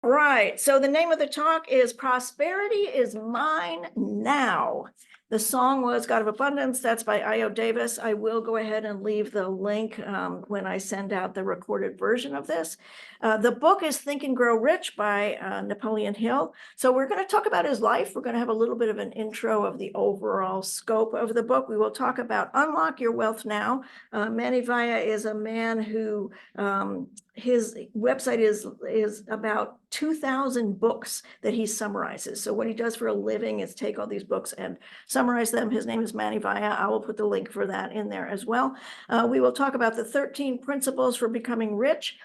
Right. So the name of the talk is Prosperity is Mine Now. The song was God of Abundance. That's by I.O. Davis. I will go ahead and leave the link when I send out the recorded version of this. The book is Think and Grow Rich by Napoleon Hill. So we're going to talk about his life. We're going to have a little bit of an intro of the overall scope of the book. We will talk about Unlock Your Wealth Now. Manny Vaya is a man who his website is about 2,000 books that he summarizes. So what he does for a living is take all these books and summarize them. His name is Manny Vaya. I will put the link for that in there as well. We will talk about the 13 principles for becoming rich.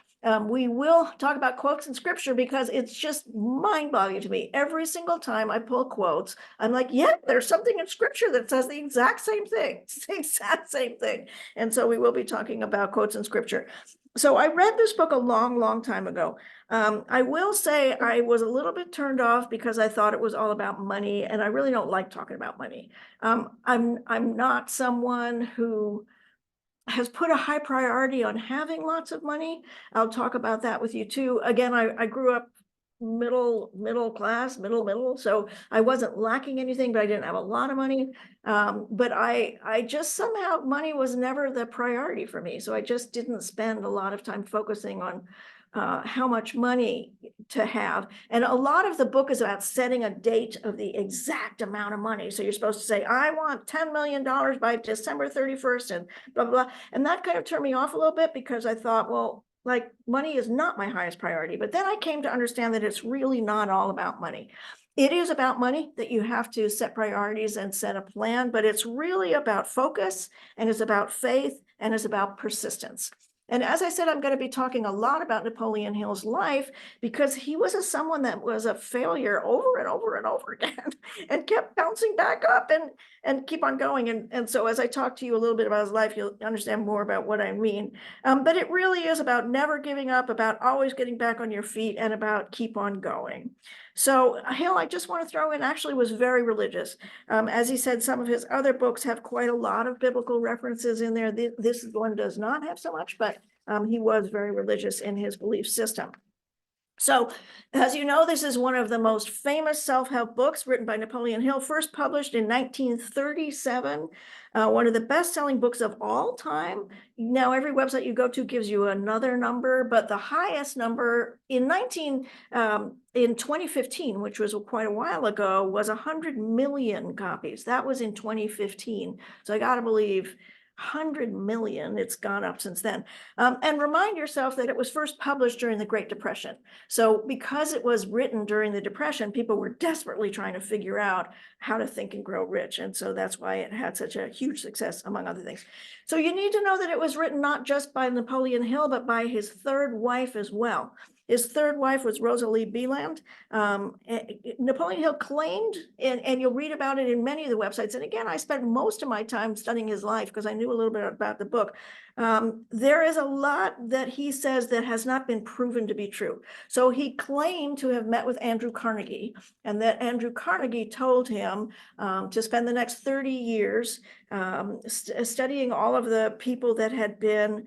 We will talk about quotes in scripture because it's just mind-boggling to me. Every single time I pull quotes, I'm like, yeah, there's something in scripture that says the exact same thing. It's the exact same thing. And so we will be talking about quotes in scripture. So I read this book a long, long time ago. I will say I was a little bit turned off because I thought it was all about money, and I really don't like talking about money. I'm not someone who has put a high priority on having lots of money. I'll talk about that with you too. Again, I grew up middle class, middle. So I wasn't lacking anything, but I didn't have a lot of money. But I just somehow money was never the priority for me. So I just didn't spend a lot of time focusing on how much money to have. And a lot of the book is about setting a date of the exact amount of money. So you're supposed to say, I want $10 million by December 31st and blah, blah, blah. And that kind of turned me off a little bit because I thought, well, like money is not my highest priority. But then I came to understand that it's really not all about money. It is about money, that you have to set priorities and set a plan, but it's really about focus, and it's about faith, and it's about persistence. And as I said, I'm going to be talking a lot about Napoleon Hill's life because he was someone that was a failure over and over and over again and kept bouncing back up and keep on going. And so as I talk to you a little bit about his life, you'll understand more about what I mean. But it really is about never giving up, about always getting back on your feet, and about keep on going. So Hill, I just want to throw in, actually was very religious. As he said, some of his other books have quite a lot of biblical references in there. This one does not have so much, but he was very religious in his belief system. So, as you know, this is one of the most famous self-help books written by Napoleon Hill, first published in 1937, one of the best-selling books of all time. Now, every website you go to gives you another number, but the highest number in 2015, which was quite a while ago, was 100 million copies. That was in 2015. So I got to believe 100 million, it's gone up since then. And remind yourself that it was first published during the Great Depression. So because it was written during the Depression, people were desperately trying to figure out how to think and grow rich. And so that's why it had such a huge success, among other things. So you need to know that it was written not just by Napoleon Hill, but by his third wife as well. His third wife was Rosalie Beeland. Napoleon Hill claimed, and you'll read about it in many of the websites. And again, I spent most of my time studying his life because I knew a little bit about the book. There is a lot that he says that has not been proven to be true. So he claimed to have met with Andrew Carnegie, and that Andrew Carnegie told him to spend the next 30 years studying all of the people that had been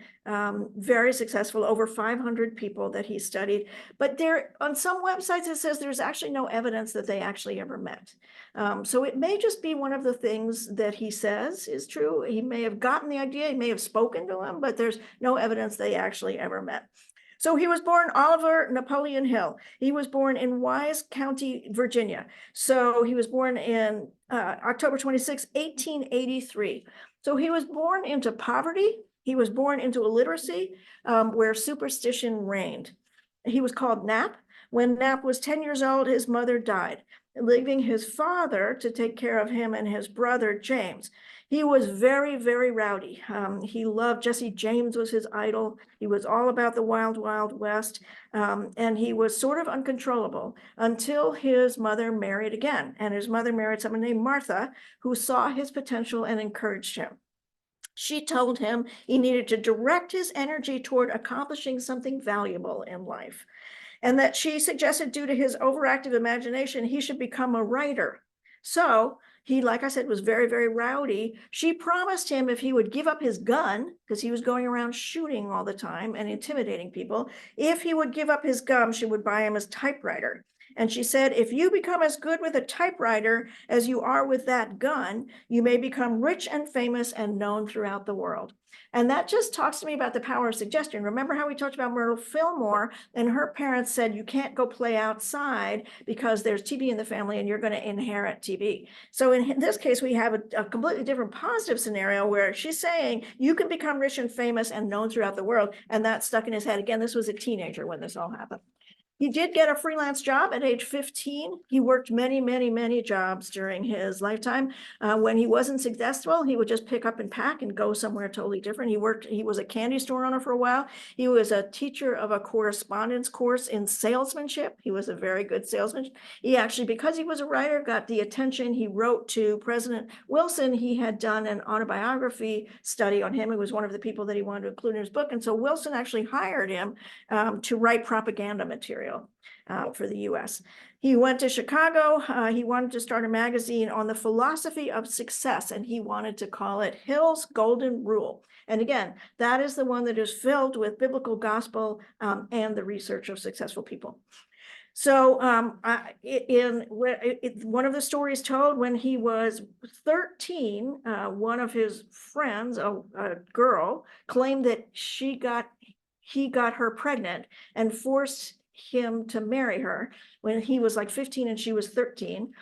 very successful, over 500 people that he studied. But there, on some websites, it says there's actually no evidence that they actually ever met. So it may just be one of the things that he says is true. He may have gotten the idea, he may have spoken to him, but there's no evidence they actually ever met. So he was born Oliver Napoleon Hill. He was born in Wise County, Virginia. So he was born in October 26, 1883. So he was born into poverty. He was born into illiteracy where superstition reigned. He was called Nap. When Nap was 10 years old, his mother died, leaving his father to take care of him and his brother, James. He was very, very rowdy. He loved Jesse James was his idol. He was all about the wild, wild west. And he was sort of uncontrollable until his mother married again. And his mother married someone named Martha, who saw his potential and encouraged him. She told him he needed to direct his energy toward accomplishing something valuable in life, and that she suggested, due to his overactive imagination, he should become a writer. So He, like I said, was very, very rowdy. She promised him if he would give up his gun, because he was going around shooting all the time and intimidating people, if he would give up his gun, she would buy him his typewriter. And she said, if you become as good with a typewriter as you are with that gun, you may become rich and famous and known throughout the world. And that just talks to me about the power of suggestion. Remember how we talked about Myrtle Fillmore, and her parents said, you can't go play outside because there's TB in the family and you're going to inherit TB. So in this case, we have a completely different positive scenario where she's saying you can become rich and famous and known throughout the world. And that stuck in his head. Again, this was a teenager when this all happened. He did get a freelance job at age 15. He worked many, many, many jobs during his lifetime. When he wasn't successful, he would just pick up and pack and go somewhere totally different. He was a candy store owner for a while. He was a teacher of a correspondence course in salesmanship. He was a very good salesman. He actually, because he was a writer, got the attention. He wrote to President Wilson. He had done an autobiography study on him. He was one of the people that he wanted to include in his book. And so Wilson actually hired him to write propaganda material for the US. He went to Chicago. He wanted to start a magazine on the philosophy of success, and he wanted to call it Hill's Golden Rule. And again, that is the one that is filled with biblical gospel and the research of successful people. So one of the stories told, when he was 13, one of his friends, a girl, claimed that he got her pregnant and forced him to marry her when he was like 15 and she was 13,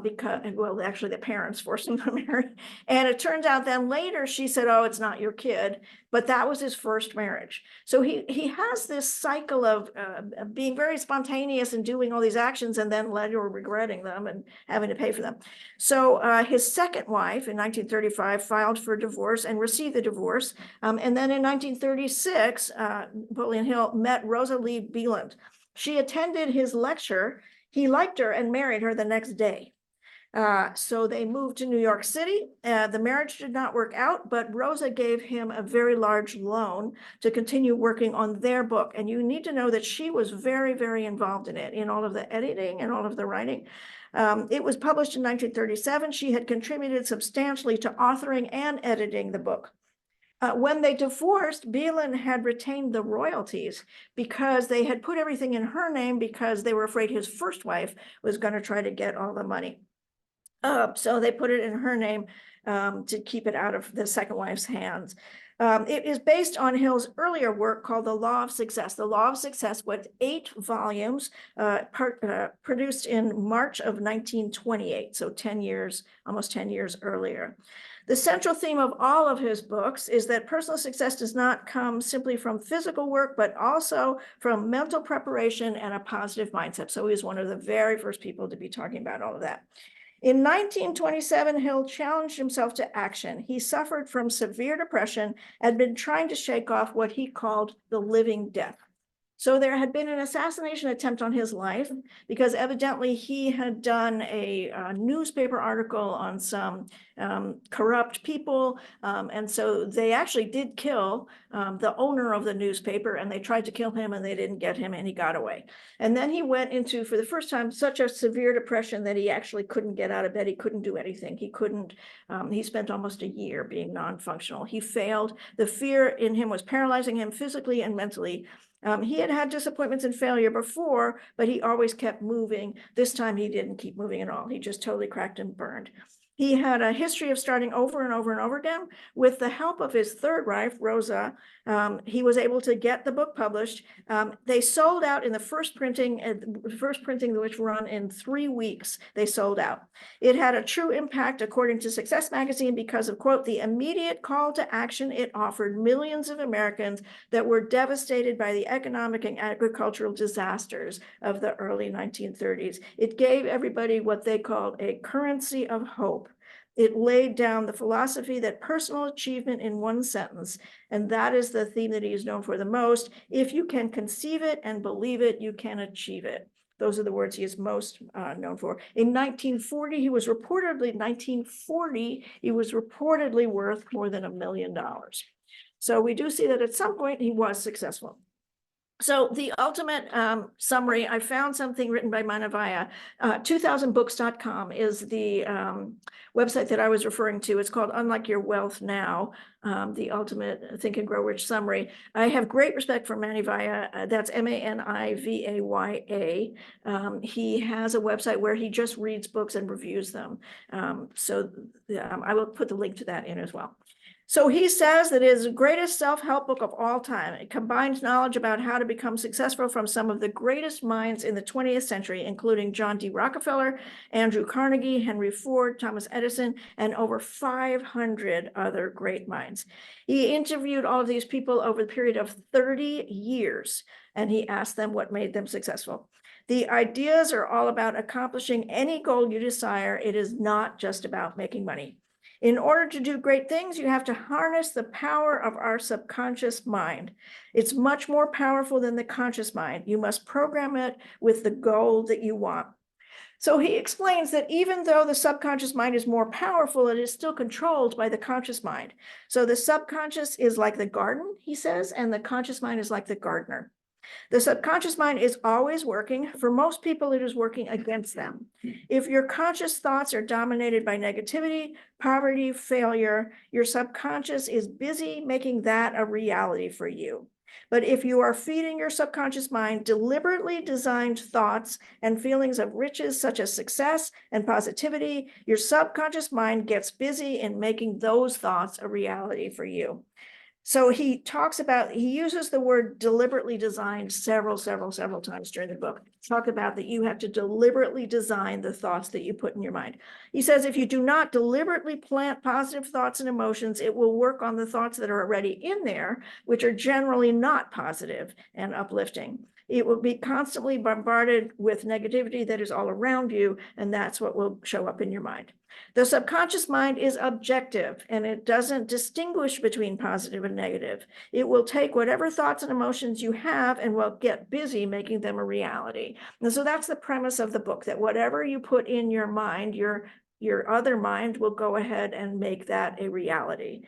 because, well, actually the parents forced him to marry. And it turns out then later she said, oh, it's not your kid, but that was his first marriage. So he has this cycle of being very spontaneous and doing all these actions and then later regretting them and having to pay for them. So his second wife in 1935 filed for divorce and received the divorce. And then in 1936, Napoleon Hill met Rosa Lee Beeland. She attended his lecture. He liked her and married her the next day. So they moved to New York City. The marriage did not work out, but Rosa gave him a very large loan to continue working on their book. And you need to know that she was very, very involved in it, in all of the editing and all of the writing. It was published in 1937. She had contributed substantially to authoring and editing the book. When they divorced, Beeland had retained the royalties because they had put everything in her name because they were afraid his first wife was going to try to get all the money. So they put it in her name to keep it out of the second wife's hands. It is based on Hill's earlier work called The Law of Success. The Law of Success was 8 volumes produced in March of 1928, so 10 years, almost 10 years earlier. The central theme of all of his books is that personal success does not come simply from physical work, but also from mental preparation and a positive mindset. So he was one of the very first people to be talking about all of that. In 1927, Hill challenged himself to action. He suffered from severe depression and had been trying to shake off what he called the living death. So there had been an assassination attempt on his life because evidently he had done a newspaper article on some corrupt people. And so they actually did kill the owner of the newspaper, and they tried to kill him and they didn't get him and he got away. And then he went into, for the first time, such a severe depression that he actually couldn't get out of bed. He couldn't do anything. He couldn't, he spent almost a year being non-functional. He failed. The fear in him was paralyzing him physically and mentally. He had had disappointments and failure before, but he always kept moving. This time he didn't keep moving at all. He just totally cracked and burned. He had a history of starting over and over and over again. With the help of his third wife, Rosa, he was able to get the book published. They sold out in the first printing, which run in 3 weeks, they sold out. It had a true impact, according to Success Magazine, because of, quote, the immediate call to action it offered millions of Americans that were devastated by the economic and agricultural disasters of the early 1930s. It gave everybody what they called a currency of hope. It laid down the philosophy that personal achievement in one sentence, and that is the theme that he is known for the most. If you can conceive it and believe it, you can achieve it. Those are the words he is most known for. In 1940, he was reportedly worth more than $1 million. So we do see that at some point he was successful. So the ultimate summary, I found something written by Manavaya. 2000books.com is the website that I was referring to. It's called Unlike Your Wealth Now, the ultimate Think and Grow Rich summary. I have great respect for Manavaya. That's Manivaya. He has a website where he just reads books and reviews them. So I will put the link to that in as well. So he says that it is the greatest self-help book of all time. It combines knowledge about how to become successful from some of the greatest minds in the 20th century, including John D. Rockefeller, Andrew Carnegie, Henry Ford, Thomas Edison, and over 500 other great minds. He interviewed all of these people over the period of 30 years, and he asked them what made them successful. The ideas are all about accomplishing any goal you desire. It is not just about making money. In order to do great things, you have to harness the power of our subconscious mind. It's much more powerful than the conscious mind. You must program it with the goal that you want. So he explains that even though the subconscious mind is more powerful, it is still controlled by the conscious mind. So the subconscious is like the garden, he says, and the conscious mind is like the gardener. The subconscious mind is always working. For most people, it is working against them. If your conscious thoughts are dominated by negativity, poverty, failure, your subconscious is busy making that a reality for you. But if you are feeding your subconscious mind deliberately designed thoughts and feelings of riches such as success and positivity, your subconscious mind gets busy in making those thoughts a reality for you. So he uses the word deliberately designed several times during the book. Talk about that you have to deliberately design the thoughts that you put in your mind. He says, if you do not deliberately plant positive thoughts and emotions, it will work on the thoughts that are already in there, which are generally not positive and uplifting. It will be constantly bombarded with negativity that is all around you, and that's what will show up in your mind. The subconscious mind is objective, and it doesn't distinguish between positive and negative. It will take whatever thoughts and emotions you have and will get busy making them a reality. And so that's the premise of the book, that whatever you put in your mind, your other mind will go ahead and make that a reality.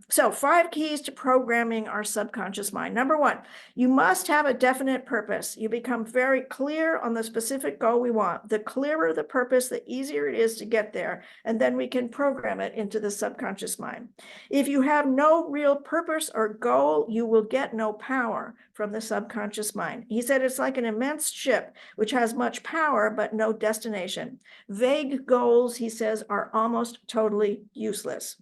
So 5 keys to programming our subconscious mind. Number 1, you must have a definite purpose. You become very clear on the specific goal we want. The clearer the purpose, the easier it is to get there, and then we can program it into the subconscious mind. If you have no real purpose or goal, you will get no power from the subconscious mind. He said it's like an immense ship which has much power but no destination. Vague goals, he says, are almost totally useless.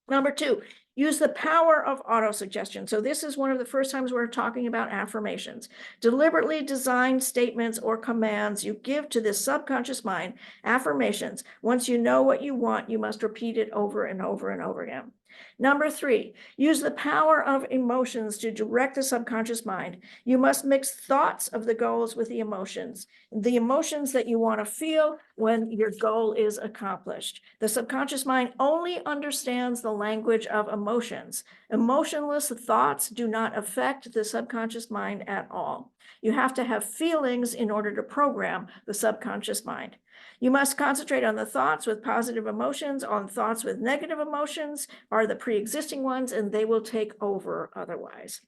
Number 2, use the power of autosuggestion. So this is one of the first times we're talking about affirmations. Deliberately designed statements or commands you give to this subconscious mind, affirmations. Once you know what you want, you must repeat it over and over and over again. Number 3, use the power of emotions to direct the subconscious mind. You must mix thoughts of the goals with the emotions that you want to feel when your goal is accomplished. The subconscious mind only understands the language of emotions. Emotionless thoughts do not affect the subconscious mind at all. You have to have feelings in order to program the subconscious mind. You must concentrate on the thoughts with positive emotions, on thoughts with negative emotions are the pre-existing ones, and they will take over otherwise.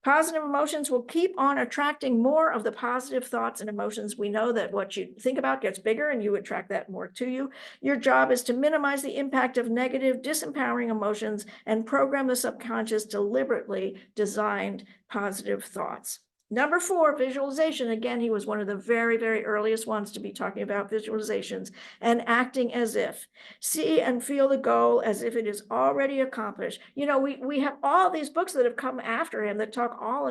Positive emotions will keep on attracting more of the positive thoughts and emotions. We know that what you think about gets bigger and you attract that more to you. Your job is to minimize the impact of negative, disempowering emotions and program the subconscious deliberately designed positive thoughts. Number 4, visualization. Again, he was one of the very, very earliest ones to be talking about visualizations and acting as if. See and feel the goal as if it is already accomplished. You know, we have all these books that have come after him that talk all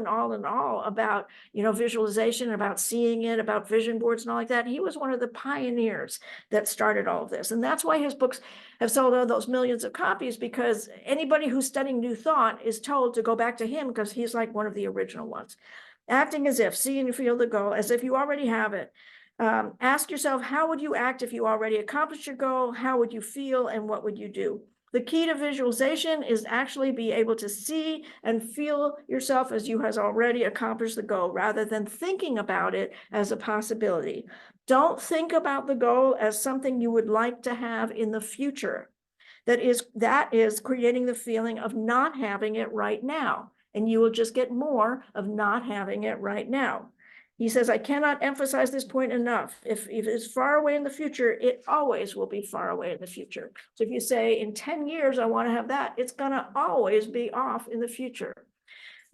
about, visualization, about seeing it, about vision boards and all like that. He was one of the pioneers that started all of this. And that's why his books have sold all those millions of copies, because anybody who's studying New Thought is told to go back to him because he's like one of the original ones. Acting as if, see and feel the goal as if you already have it. Ask yourself, how would you act if you already accomplished your goal? How would you feel and what would you do? The key to visualization is actually be able to see and feel yourself as you has already accomplished the goal rather than thinking about it as a possibility. Don't think about the goal as something you would like to have in the future. That is creating the feeling of not having it right now. and you will just get more of not having it right now. He says, I cannot emphasize this point enough. If it's far away in the future, it always will be far away in the future. So if you say in 10 years, I want to have that, it's going to always be off in the future.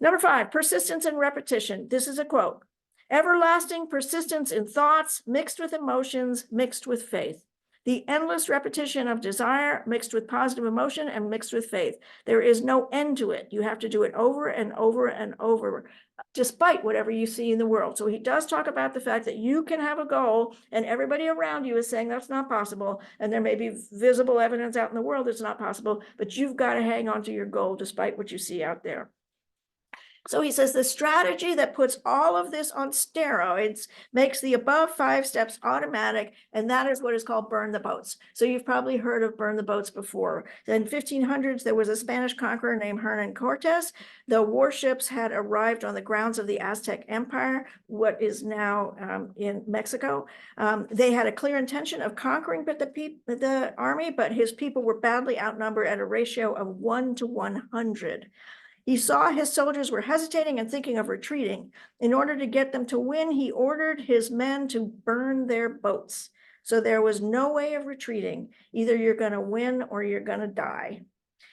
Number 5, persistence and repetition. This is a quote. Everlasting persistence in thoughts mixed with emotions, mixed with faith. The endless repetition of desire mixed with positive emotion and mixed with faith. There is no end to it. You have to do it over and over and over, despite whatever you see in the world. So he does talk about the fact that you can have a goal and everybody around you is saying that's not possible. And there may be visible evidence out in the world it's not possible, but you've got to hang on to your goal despite what you see out there. So he says the strategy that puts all of this on steroids makes the above 5 steps automatic, and that is what is called burn the boats. So you've probably heard of burn the boats before. In 1500s, there was a Spanish conqueror named Hernan Cortes. The warships had arrived on the grounds of the Aztec Empire, what is now in Mexico. They had a clear intention of conquering the army, but his people were badly outnumbered at a ratio of 1 to 100. He saw his soldiers were hesitating and thinking of retreating. In order to get them to win, he ordered his men to burn their boats. So there was no way of retreating. Either you're going to win or you're going to die.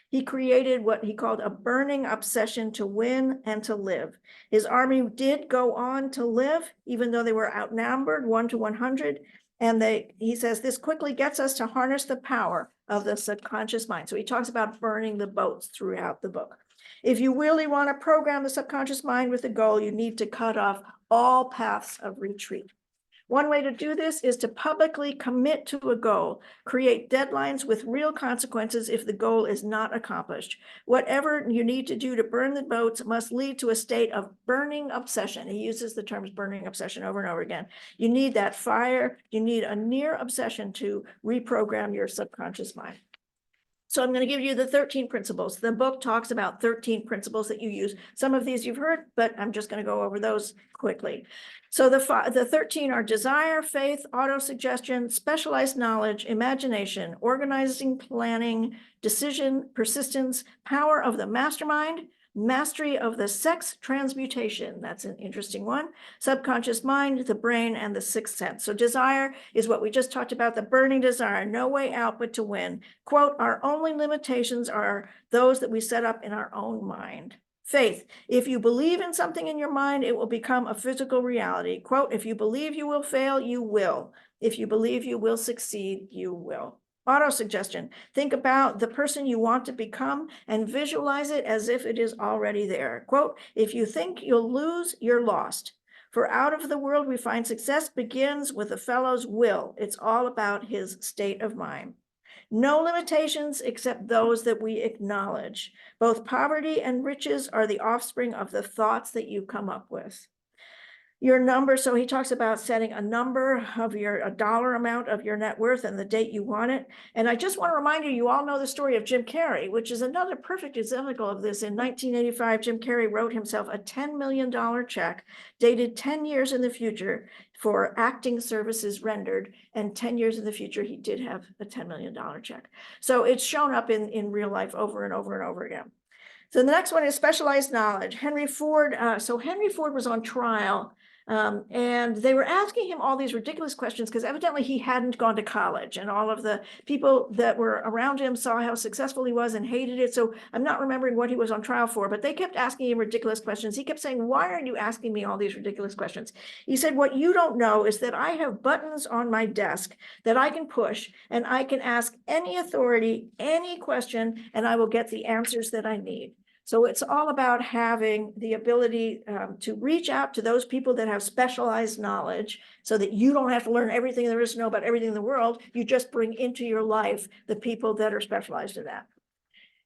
He created what he called a burning obsession to win and to live. His army did go on to live, even though they were outnumbered 1 to 100. And he says this quickly gets us to harness the power of the subconscious mind. So he talks about burning the boats throughout the book. If you really want to program the subconscious mind with a goal, you need to cut off all paths of retreat. One way to do this is to publicly commit to a goal, create deadlines with real consequences if the goal is not accomplished. Whatever you need to do to burn the boats must lead to a state of burning obsession. He uses the terms burning obsession over and over again. You need that fire. You need a near obsession to reprogram your subconscious mind. So I'm going to give you the 13 principles. The book talks about 13 principles that you use. Some of these you've heard, but I'm just going to go over those quickly. So the 13 are desire, faith, autosuggestion, specialized knowledge, imagination, organizing, planning, decision, persistence, power of the mastermind, mastery of the sex transmutation. That's an interesting one. Subconscious mind, the brain, and the sixth sense. So desire is what we just talked about, the burning desire, no way out but to win. Quote, our only limitations are those that we set up in our own mind. Faith, if you believe in something in your mind, it will become a physical reality. Quote, if you believe you will fail, you will. If you believe you will succeed, you will. Autosuggestion, think about the person you want to become and visualize it as if it is already there. Quote, if you think you'll lose, you're lost. For out of the world we find success begins with the fellow's will. It's all about his state of mind. No limitations except those that we acknowledge. Both poverty and riches are the offspring of the thoughts that you come up with. Your number, so he talks about setting a number of a dollar amount of your net worth and the date you want it. And I just want to remind you, you all know the story of Jim Carrey, which is another perfect example of this. In 1985, Jim Carrey wrote himself a $10 million check dated 10 years in the future for acting services rendered. And 10 years in the future, he did have a $10 million check. So it's shown up in real life over and over and over again. So the next one is specialized knowledge. Henry Ford. So Henry Ford was on trial. And they were asking him all these ridiculous questions because evidently he hadn't gone to college, and all of the people that were around him saw how successful he was and hated it. So I'm not remembering what he was on trial for, but they kept asking him ridiculous questions. He kept saying, why are you asking me all these ridiculous questions? He said, what you don't know is that I have buttons on my desk that I can push, and I can ask any authority, any question, and I will get the answers that I need. So it's all about having the ability to reach out to those people that have specialized knowledge so that you don't have to learn everything there is to know about everything in the world. You just bring into your life the people that are specialized in that.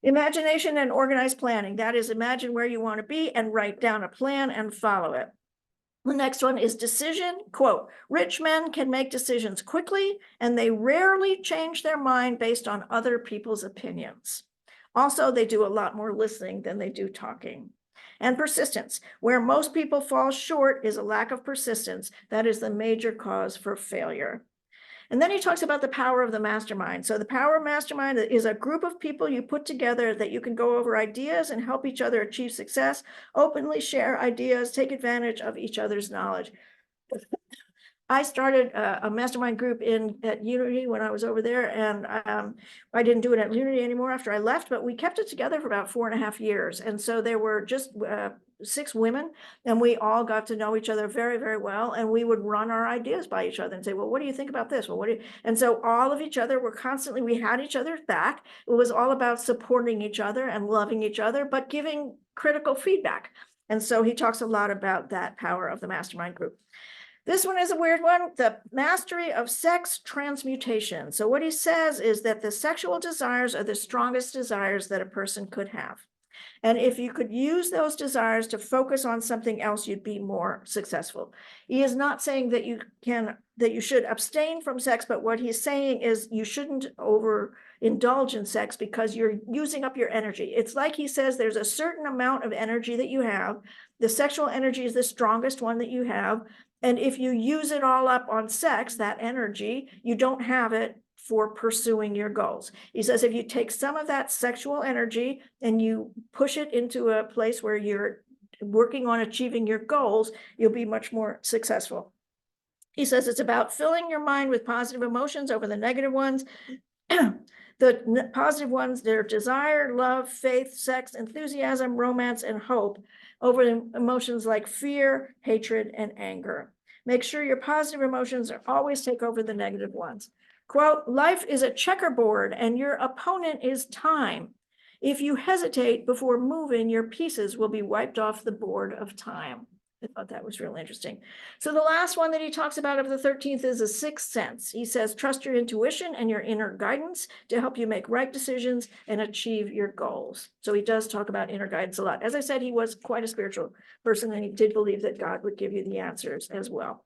Imagination and organized planning. That is, imagine where you want to be and write down a plan and follow it. The next one is decision. Quote, rich men can make decisions quickly and they rarely change their mind based on other people's opinions. Also, they do a lot more listening than they do talking. And persistence. Where most people fall short is a lack of persistence. That is the major cause for failure. And then he talks about the power of the mastermind. So the power of mastermind is a group of people you put together that you can go over ideas and help each other achieve success, openly share ideas, take advantage of each other's knowledge. I started a mastermind group at Unity when I was over there, and I didn't do it at Unity anymore after I left, but we kept it together for about 4.5 years. And so there were just 6 women, and we all got to know each other very, very well. And we would run our ideas by each other and say, well, what do you think about this? Well, what do you? And so all of each other were constantly, we had each other's back. It was all about supporting each other and loving each other, but giving critical feedback. And so he talks a lot about that power of the mastermind group. This one is a weird one, the mastery of sex transmutation. So what he says is that the sexual desires are the strongest desires that a person could have. And if you could use those desires to focus on something else, you'd be more successful. He is not saying that you should abstain from sex, but what he's saying is you shouldn't overindulge in sex because you're using up your energy. It's like he says there's a certain amount of energy that you have. The sexual energy is the strongest one that you have. And if you use it all up on sex, that energy, you don't have it for pursuing your goals. He says, if you take some of that sexual energy and you push it into a place where you're working on achieving your goals, you'll be much more successful. He says it's about filling your mind with positive emotions over the negative ones. The positive ones, they're desire, love, faith, sex, enthusiasm, romance, and hope over emotions like fear, hatred, and anger. Make sure your positive emotions always take over the negative ones. Quote, life is a checkerboard and your opponent is time. If you hesitate before moving, your pieces will be wiped off the board of time. I thought that was really interesting. So the last one that he talks about of the 13th is a sixth sense. He says, trust your intuition and your inner guidance to help you make right decisions and achieve your goals. So he does talk about inner guidance a lot. As I said, he was quite a spiritual person and he did believe that God would give you the answers as well.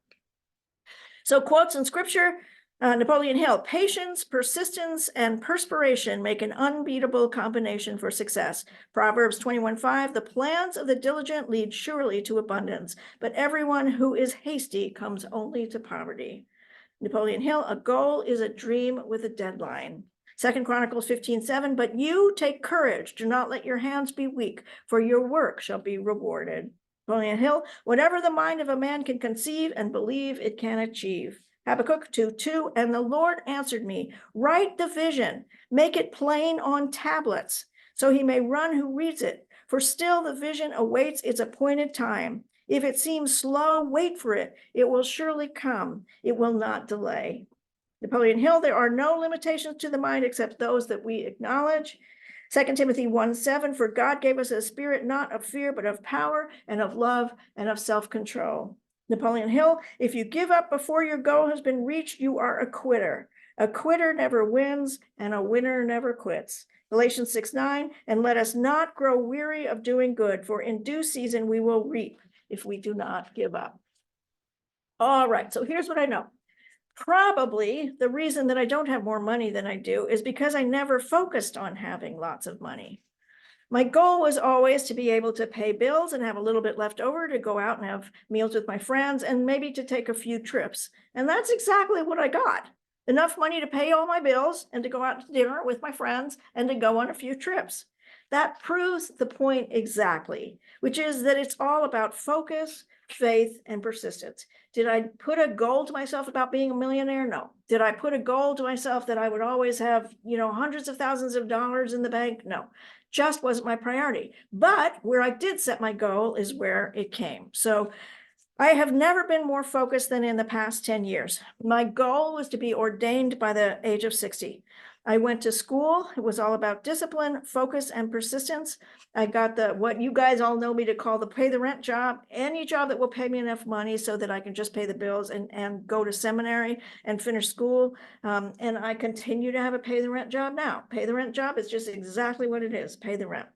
So quotes in scripture, Napoleon Hill, patience, persistence, and perspiration make an unbeatable combination for success. Proverbs 21:5, the plans of the diligent lead surely to abundance, but everyone who is hasty comes only to poverty. Napoleon Hill, a goal is a dream with a deadline. 2 Chronicles 15:7, but you take courage, do not let your hands be weak, for your work shall be rewarded. Napoleon Hill, whatever the mind of a man can conceive and believe, it can achieve. Habakkuk 2:2, and the Lord answered me, write the vision, make it plain on tablets, so he may run who reads it. For still the vision awaits its appointed time. If it seems slow, wait for it. It will surely come. It will not delay. Napoleon Hill, there are no limitations to the mind except those that we acknowledge. 2 Timothy 1:7, for God gave us a spirit not of fear, but of power and of love and of self-control. Napoleon Hill, if you give up before your goal has been reached, you are a quitter. A quitter never wins, and a winner never quits. Galatians 6:9, and let us not grow weary of doing good, for in due season we will reap if we do not give up. All right, so here's what I know. Probably the reason that I don't have more money than I do is because I never focused on having lots of money. My goal was always to be able to pay bills and have a little bit left over to go out and have meals with my friends and maybe to take a few trips. And that's exactly what I got. Enough money to pay all my bills and to go out to dinner with my friends and to go on a few trips. That proves the point exactly, which is that it's all about focus, faith, and persistence. Did I put a goal to myself about being a millionaire? No. Did I put a goal to myself that I would always have, hundreds of thousands of dollars in the bank? No. Just wasn't my priority. But where I did set my goal is where it came. So I have never been more focused than in the past 10 years. My goal was to be ordained by the age of 60. I went to school. It was all about discipline, focus, and persistence. I got what you guys all know me to call the pay the rent job, any job that will pay me enough money so that I can just pay the bills and go to seminary and finish school. And I continue to have a pay the rent job now. Pay the rent job is just exactly what it is, pay the rent.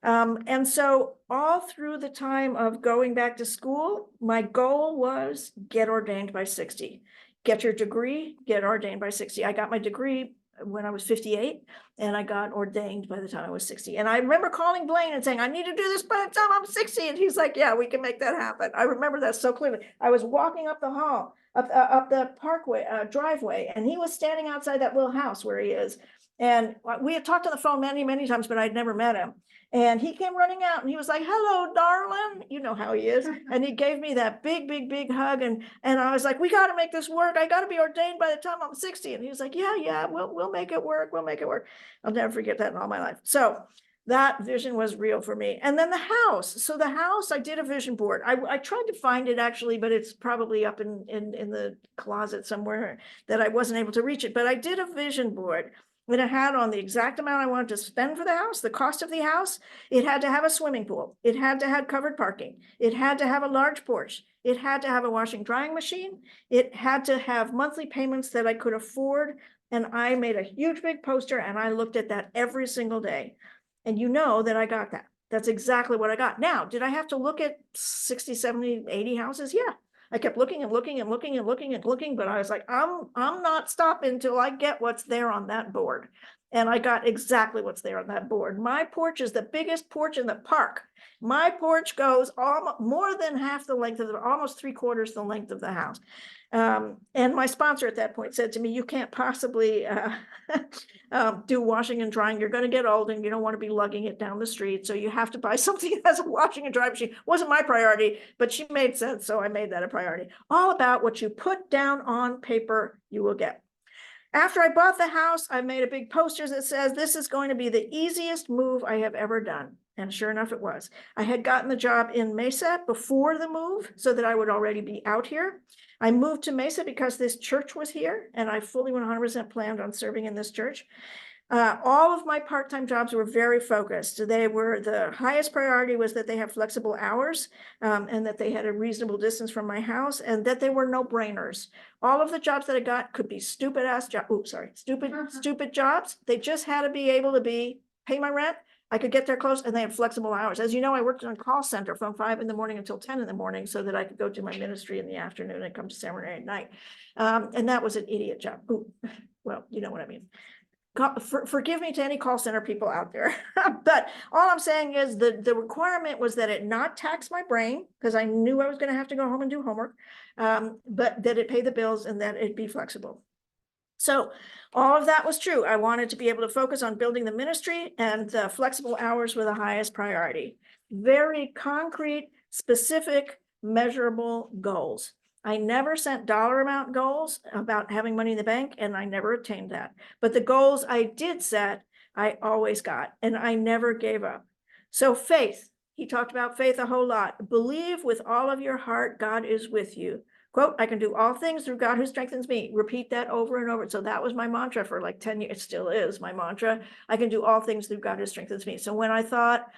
And so all through the time of going back to school, my goal was get ordained by 60. Get your degree, get ordained by 60. I got my degree when I was 58 and I got ordained by the time I was 60. And I remember calling Blaine and saying, I need to do this by the time I'm 60. And he's like, yeah, we can make that happen. I remember that so clearly. I was walking up the hall up the parkway, driveway, and he was standing outside that little house where he is. And we had talked on the phone many, many times, but I'd never met him. And he came running out and he was like, "Hello, darling." You know how he is. And he gave me that big, big, big hug. And I was like, "We got to make this work. I got to be ordained by the time I'm 60. And he was like, "Yeah, we'll make it work. We'll make it work." I'll never forget that in all my life. So that vision was real for me. And then the house. So the house, I did a vision board. I tried to find it actually, but it's probably up in the closet somewhere that I wasn't able to reach it. But I did a vision board. And it had on the exact amount I wanted to spend for the house, the cost of the house. It had to have a swimming pool. It had to have covered parking. It had to have a large porch. It had to have a washing drying machine. It had to have monthly payments that I could afford. And I made a huge big poster and I looked at that every single day. And you know that I got that. That's exactly what I got. Now, did I have to look at 60, 70, 80 houses? Yeah. I kept looking and looking and looking and looking and looking, but I was like, I'm not stopping until I get what's there on that board. And I got exactly what's there on that board. My porch is the biggest porch in the park. My porch goes more than half the length of almost 3/4 the length of the house. And my sponsor at that point said to me, "You can't possibly do washing and drying. You're going to get old and you don't want to be lugging it down the street. So you have to buy something that has a washing and drying machine." Wasn't my priority, but she made sense. So I made that a priority. All about what you put down on paper, you will get. After I bought the house, I made a big poster that says, "This is going to be the easiest move I have ever done." And sure enough, it was. I had gotten the job in Mesa before the move so that I would already be out here. I moved to Mesa because this church was here and I fully 100% planned on serving in this church. All of my part-time jobs were very focused. They were, the highest priority was that they have flexible hours and that they had a reasonable distance from my house and that they were no-brainers. All of the jobs that I got could be stupid jobs. They just had to be able to pay my rent. I could get there close and they had flexible hours. As you know, I worked in a call center from 5 in the morning until 10 in the morning so that I could go do my ministry in the afternoon and come to seminary at night. And that was an idiot job. Ooh, well, you know what I mean. Forgive me to any call center people out there. But all I'm saying is the requirement was that it not tax my brain because I knew I was going to have to go home and do homework, but that it pay the bills and that it be flexible. So all of that was true. I wanted to be able to focus on building the ministry and the flexible hours were the highest priority. Very concrete, specific, measurable goals. I never set dollar amount goals about having money in the bank, and I never attained that. But the goals I did set, I always got, and I never gave up. So faith, he talked about faith a whole lot. Believe with all of your heart, God is with you. Quote, "I can do all things through God who strengthens me." Repeat that over and over. So that was my mantra for like 10 years. It still is my mantra. I can do all things through God who strengthens me. So when I thought,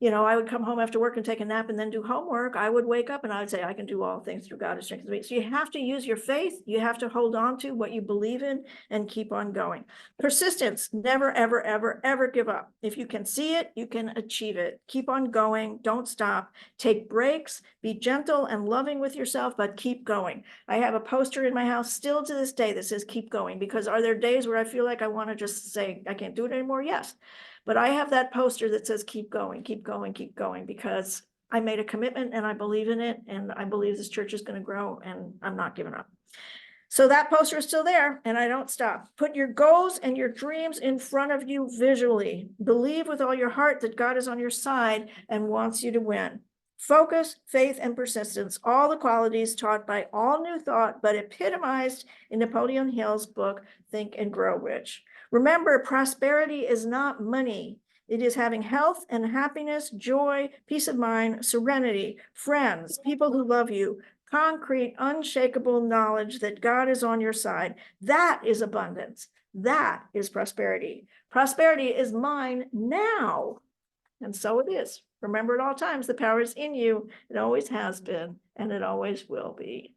I would come home after work and take a nap and then do homework, I would wake up and I would say, "I can do all things through God who strengthens me." So you have to use your faith. You have to hold on to what you believe in and keep on going. Persistence, never, ever, ever, ever give up. If you can see it, you can achieve it. Keep on going. Don't stop. Take breaks. Be gentle and loving with yourself, but keep going. I have a poster in my house still to this day that says "keep going," because are there days where I feel like I want to just say, I can't do it anymore? Yes. But I have that poster that says "keep going, keep going, keep going," because I made a commitment and I believe in it. And I believe this church is going to grow and I'm not giving up. So that poster is still there and I don't stop. Put your goals and your dreams in front of you visually. Believe with all your heart that God is on your side and wants you to win. Focus, faith, and persistence, all the qualities taught by All New Thought, but epitomized in Napoleon Hill's book, Think and Grow Rich. Remember, prosperity is not money. It is having health and happiness, joy, peace of mind, serenity, friends, people who love you, concrete, unshakable knowledge that God is on your side. That is abundance. That is prosperity. Prosperity is mine now. And so it is. Remember at all times, the power is in you. It always has been, and it always will be.